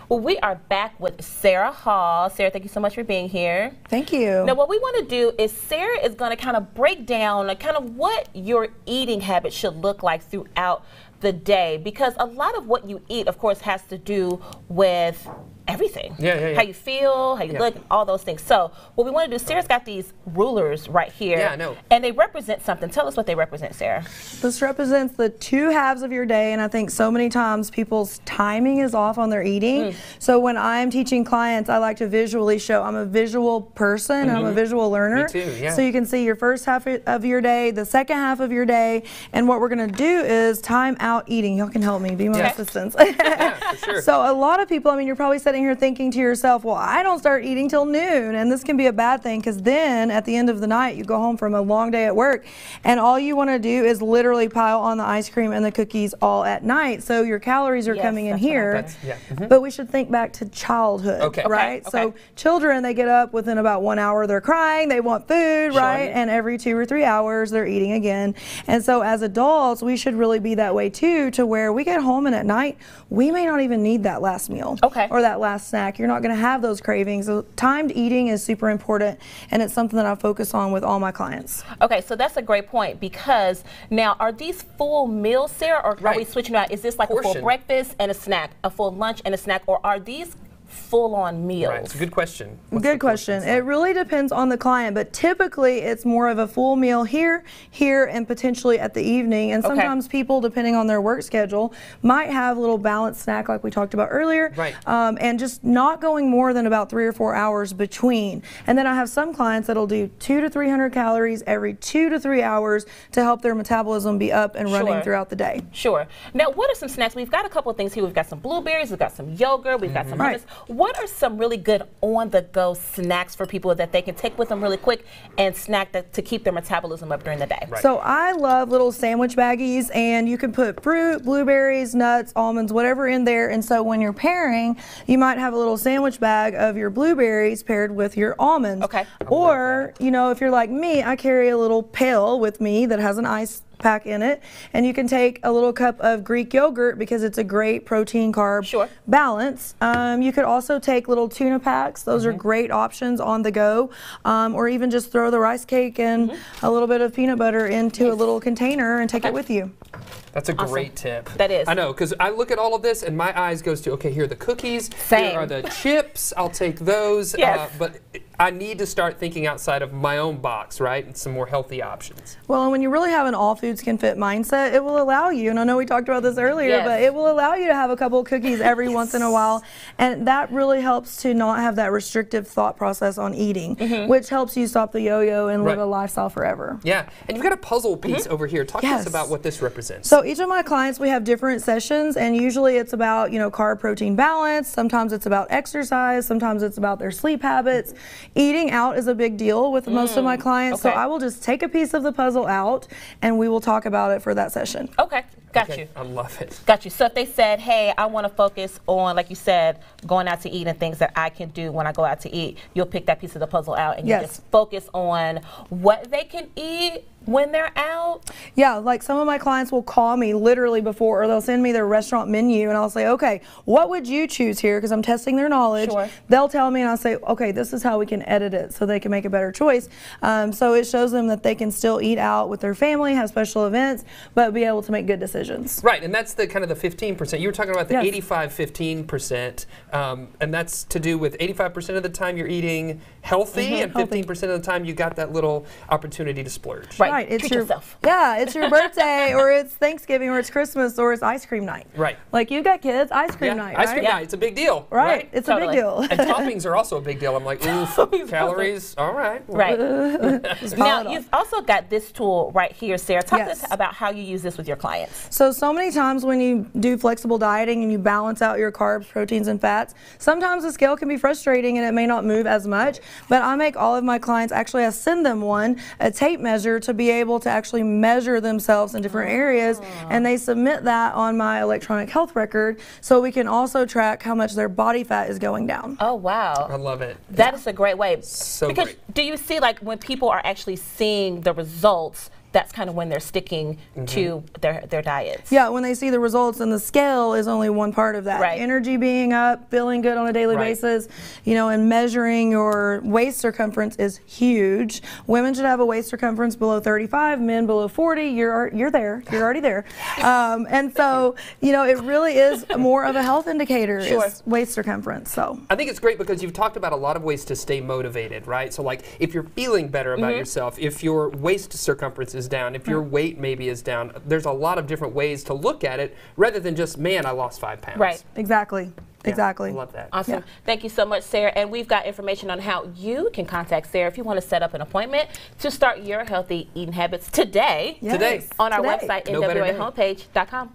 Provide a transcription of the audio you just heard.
Well, we are back with Sarah Hall. Sarah, thank you so much for being here. Thank you. Now, what we want to do is Sarah is going to kind of break down kind of what your eating habits should look like throughout the day, because a lot of what you eat, of course, has to do with everything. How you feel, how you look, all those things. So what we want to do, Sarah's got these rulers right here. Yeah, I know. And they represent something. Tell us what they represent, Sarah. This represents the two halves of your day, and I think so many times people's timing is off on their eating. So when I'm teaching clients, I like to visually show. I'm a visual person. I'm a visual learner. Me too, yeah. So you can see your first half of your day, the second half of your day, and what we're going to do is time out eating. Y'all can help me. Be my assistants. For sure. So a lot of people, I mean, you're probably sitting here thinking to yourself, well, I don't start eating till noon, and this can be a bad thing, because then at the end of the night you go home from a long day at work and all you want to do is literally pile on the ice cream and the cookies all at night. So your calories are coming in here. But we should think back to childhood, right? So children, they get up within about 1 hour, they're crying, they want food, right? And every 2 or 3 hours they're eating again. And so as adults, we should really be that way too, to where we get home and at night we may not even need that last meal or that last snack. You're not going to have those cravings. So timed eating is super important, and it's something that I focus on with all my clients. Okay, so that's a great point, because now, are these full meals, Sarah, or are we switching out? Is this like a full breakfast and a snack, a full lunch and a snack, or are these full-on meals? Right, it's a good question. Good question. It really depends on the client, but typically it's more of a full meal here, and potentially at the evening. And sometimes people, depending on their work schedule, might have a little balanced snack like we talked about earlier, and just not going more than about 3 or 4 hours between. And then I have some clients that'll do 200 to 300 calories every 2 to 3 hours to help their metabolism be up and running throughout the day. Now, what are some snacks? We've got a couple of things here. We've got some blueberries, we've got some yogurt, we've got some hummus. What are some really good on-the-go snacks for people that they can take with them really quick and snack to keep their metabolism up during the day? So I love little sandwich baggies, and you can put fruit, blueberries, nuts, almonds, whatever in there. And so when you're pairing, you might have a little sandwich bag of your blueberries paired with your almonds. Or, you know, if you're like me, I carry a little pail with me that has an ice pack in it, and you can take a little cup of Greek yogurt because it's a great protein carb balance. You could also take little tuna packs. Those are great options on the go, or even just throw the rice cake and a little bit of peanut butter into a little container and take it with you. That's a great tip. That is. I know, because I look at all of this and my eyes goes to, okay, here are the cookies, here are the chips, I'll take those, but I need to start thinking outside of my own box, right, and some more healthy options. Well, and when you really have an all foods can fit mindset, it will allow you, and I know we talked about this earlier, but it will allow you to have a couple of cookies every once in a while, and that really helps to not have that restrictive thought process on eating, which helps you stop the yo-yo and live a lifestyle forever. Yeah, and you've got a puzzle piece over here. Talk to us about what this represents. So each of my clients, we have different sessions, and usually it's about, you know, carb protein balance. Sometimes it's about exercise. Sometimes it's about their sleep habits. Eating out is a big deal with most of my clients, so I will just take a piece of the puzzle out and we will talk about it for that session. Got you. I love it. Got you. So if they said, hey, I want to focus on, like you said, going out to eat and things that I can do when I go out to eat, you'll pick that piece of the puzzle out and you just focus on what they can eat when they're out? Yeah, like some of my clients will call me literally before, or they'll send me their restaurant menu, and I'll say, okay, what would you choose here? Because I'm testing their knowledge. They'll tell me, and I'll say, okay, this is how we can edit it so they can make a better choice. So it shows them that they can still eat out with their family, have special events, but be able to make good decisions. Right, and that's the kind of the 15%. You were talking about the 85-15%, and that's to do with 85% of the time you're eating healthy, and 15% of the time you got that little opportunity to splurge. Right, it's treat yourself. Yeah, it's your birthday, or it's Thanksgiving, or it's Christmas, or it's ice cream night. Right. Like you got kids, ice cream night. Ice cream night, it's a big deal. Right, it's a big deal. And toppings are also a big deal. I'm like, oof, calories, all right. Right. Now, you've also got this tool right here, Sarah. Talk to us about how you use this with your clients. So many times when you do flexible dieting and you balance out your carbs, proteins, and fats, sometimes the scale can be frustrating and it may not move as much, but I make all of my clients, actually I send them a tape measure to be able to actually measure themselves in different areas, and they submit that on my electronic health record so we can also track how much their body fat is going down. Oh, wow. I love it. That is a great way. So because great. Do you see, like, when people are actually seeing the results, that's kind of when they're sticking to their diets. Yeah, when they see the results, and the scale is only one part of that. Right. Energy being up, feeling good on a daily basis, you know, and measuring your waist circumference is huge. Women should have a waist circumference below 35, men below 40. You're there. You're already there. And so, you know, it really is more of a health indicator, is waist circumference. So I think it's great because you've talked about a lot of ways to stay motivated, right? So like if you're feeling better about yourself, if your waist circumference is down, if your weight maybe is down, there's a lot of different ways to look at it rather than just, man, I lost 5 pounds. Right. Exactly. Yeah, Exactly. I love that. Awesome. Yeah. Thank you so much, Sarah. And we've got information on how you can contact Sarah if you want to set up an appointment to start your healthy eating habits today. Yes. Today. On our Today. website, No better day. nwahomepage.com.